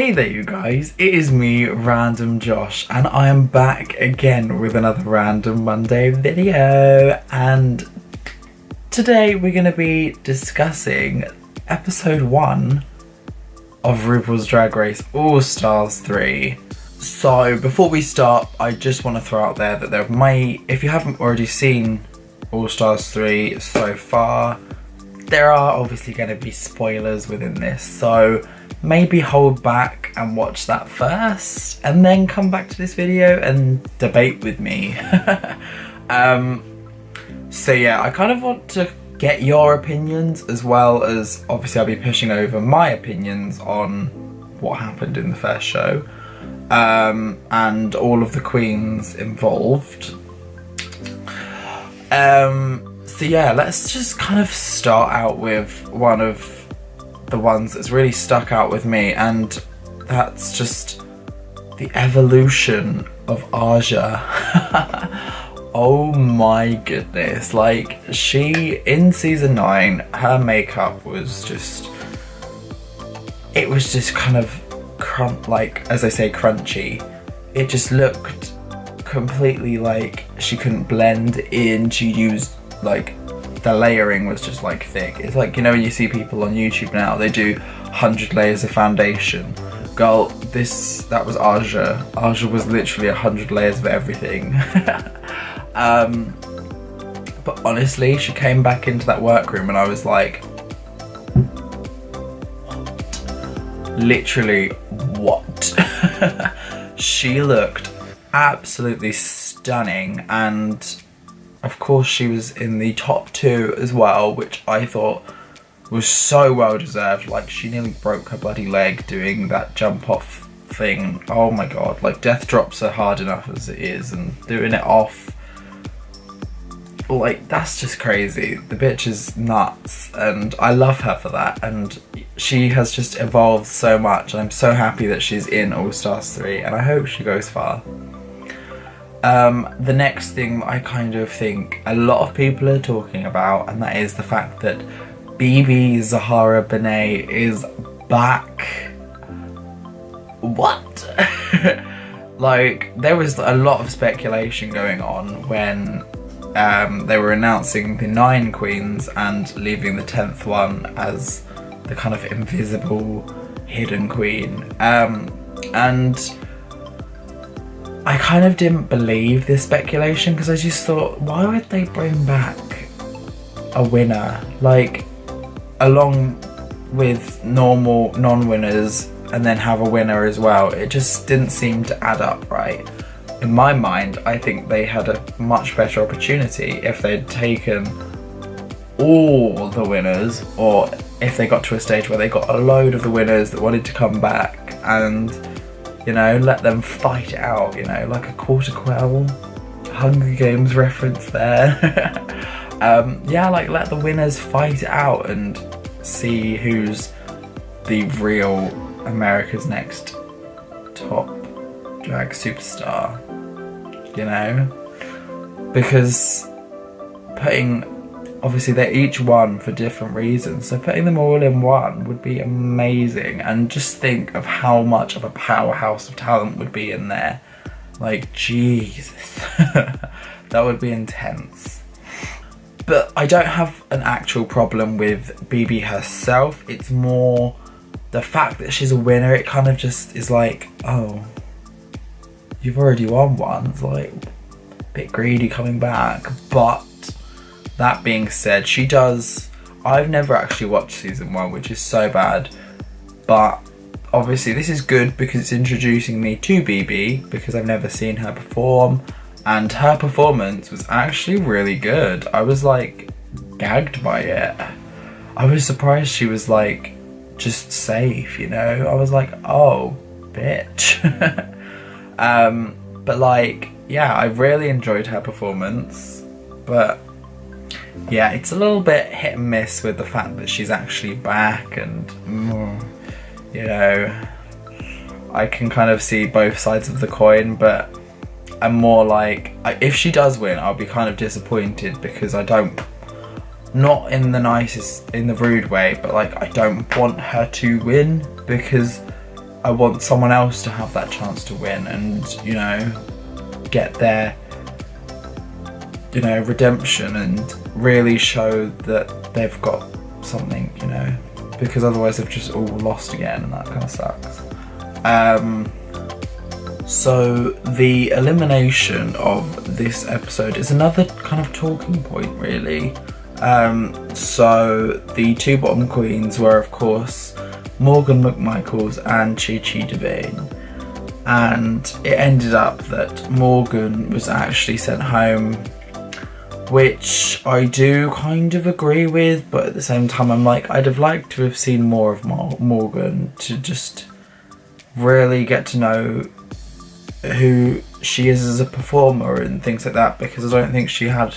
Hey there you guys, it is me, RandomJosh, and I am back again with another Random Monday video. And today we're going to be discussing episode 1 of RuPaul's Drag Race All Stars 3. So before we start, I just want to throw out there that if you haven't already seen All Stars 3 so far, there are obviously going to be spoilers within this, so maybe hold back and watch that first and then come back to this video and debate with me. So yeah, I kind of want to get your opinions, as well as obviously I'll be pushing over my opinions on what happened in the first show, and all of the queens involved. So yeah, let's just kind of start out with one of the ones that's really stuck out with me, and that's just the evolution of Aja. Oh my goodness, like, in season 9, her makeup was just, it was just kind of like, as I say, crunchy. It just looked completely like she couldn't blend in. She used, like, the layering was just like thick. It's like, you know, when you see people on YouTube now, they do 100 layers of foundation. Girl, that was Aja. Aja was literally 100 layers of everything. But honestly, she came back into that workroom and I was like, what? Literally, what? She looked absolutely stunning, and of course she was in the top 2 as well, which I thought was so well deserved. Like, she nearly broke her bloody leg doing that jump off thing. Oh my god, like, death drops are hard enough as it is, and doing it off, like, that's just crazy. The bitch is nuts, and I love her for that, and she has just evolved so much, and I'm so happy that she's in All Stars 3, and I hope she goes far. The next thing I kind of think a lot of people are talking about, and that is the fact that BB Zahara Benet is back. What? Like, there was a lot of speculation going on when they were announcing the 9 queens and leaving the 10th one as the kind of invisible hidden queen. And I kind of didn't believe this speculation, because I just thought, why would they bring back a winner, like, along with normal non-winners, and then have a winner as well? It just didn't seem to add up right. In my mind, I think they had a much better opportunity if they'd taken all the winners, or if they got to a stage where they got a load of the winners that wanted to come back, and, you know, let them fight it out, you know, like a Quarter Quell, Hunger Games reference there. Yeah, like, let the winners fight it out and see who's the real America's Next top drag superstar, you know? Because obviously they're each one for different reasons, so putting them all in one would be amazing. And just think of how much of a powerhouse of talent would be in there. Like, Jesus. That would be intense. But I don't have an actual problem with BB herself. It's more the fact that she's a winner. It kind of just is like, oh, you've already won one. It's like a bit greedy coming back. But that being said, I've never actually watched season 1, which is so bad, but obviously this is good because it's introducing me to BB, because I've never seen her perform, and her performance was actually really good. I was like gagged by it. I was surprised she was like just safe, you know? I was like, oh, bitch. But like, yeah, I really enjoyed her performance, but yeah, it's a little bit hit and miss with the fact that she's actually back, and you know, I can kind of see both sides of the coin, but I'm more like, if she does win, I'll be kind of disappointed, because I don't, not in the rude way, but like, I don't want her to win, because I want someone else to have that chance to win and, you know, get their, you know, redemption and really show that they've got something, you know, because otherwise they've just all lost again and that kind of sucks. So the elimination of this episode is another kind of talking point, really. So the two bottom queens were, of course, Morgan McMichaels and Chi Chi Devine, and it ended up that Morgan was actually sent home, which I do kind of agree with, but at the same time I'm like, I'd have liked to have seen more of Morgan to just really get to know who she is as a performer and things like that, because I don't think she had,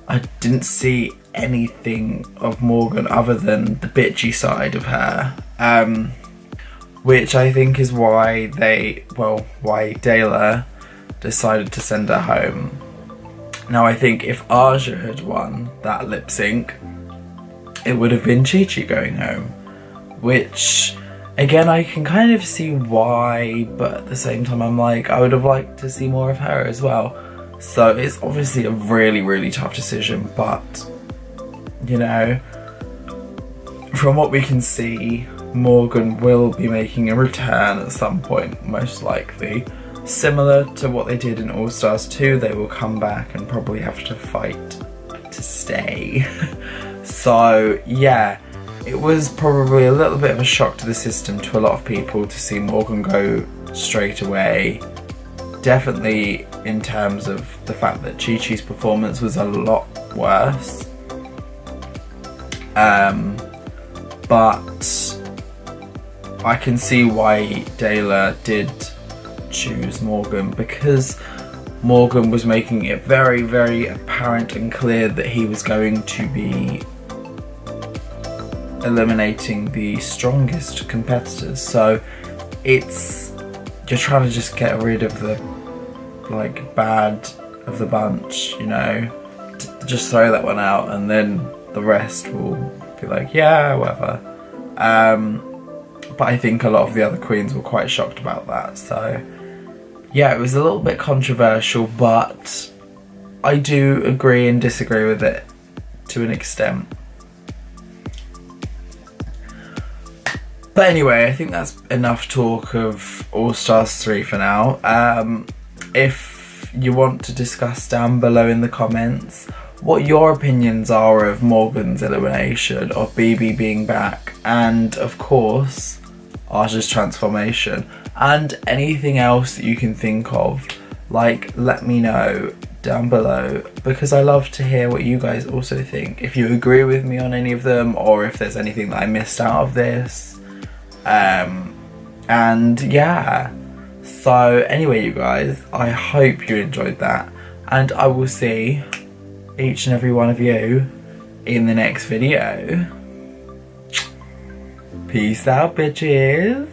I didn't see anything of Morgan other than the bitchy side of her, which I think is why why Dayla decided to send her home. Now I think if Aja had won that lip sync, it would have been Chi Chi going home, which again I can kind of see why, but at the same time I'm like, I would have liked to see more of her as well. So it's obviously a really, really tough decision, but you know, from what we can see, Morgan will be making a return at some point, most likely. Similar to what they did in All Stars 2, they will come back and probably have to fight to stay. So yeah, it was probably a little bit of a shock to the system to a lot of people to see Morgan go straight away. Definitely in terms of the fact that Chi Chi's performance was a lot worse. But I can see why Dayla did choose Morgan, because Morgan was making it very, very apparent and clear that he was going to be eliminating the strongest competitors. So it's, you're trying to just get rid of the like bad of the bunch, you know, just throw that one out and then the rest will be like, yeah, whatever. But I think a lot of the other queens were quite shocked about that. So yeah, it was a little bit controversial, but I do agree and disagree with it to an extent. But anyway, I think that's enough talk of All Stars 3 for now. If you want to discuss down below in the comments what your opinions are of Morgan's elimination, of BB being back, and of course Aja's transformation, and anything else that you can think of, like, let me know down below, because I love to hear what you guys also think, if you agree with me on any of them, or if there's anything that I missed out of this. And yeah, so anyway you guys, I hope you enjoyed that, and I will see each and every one of you in the next video. Peace out, bitches.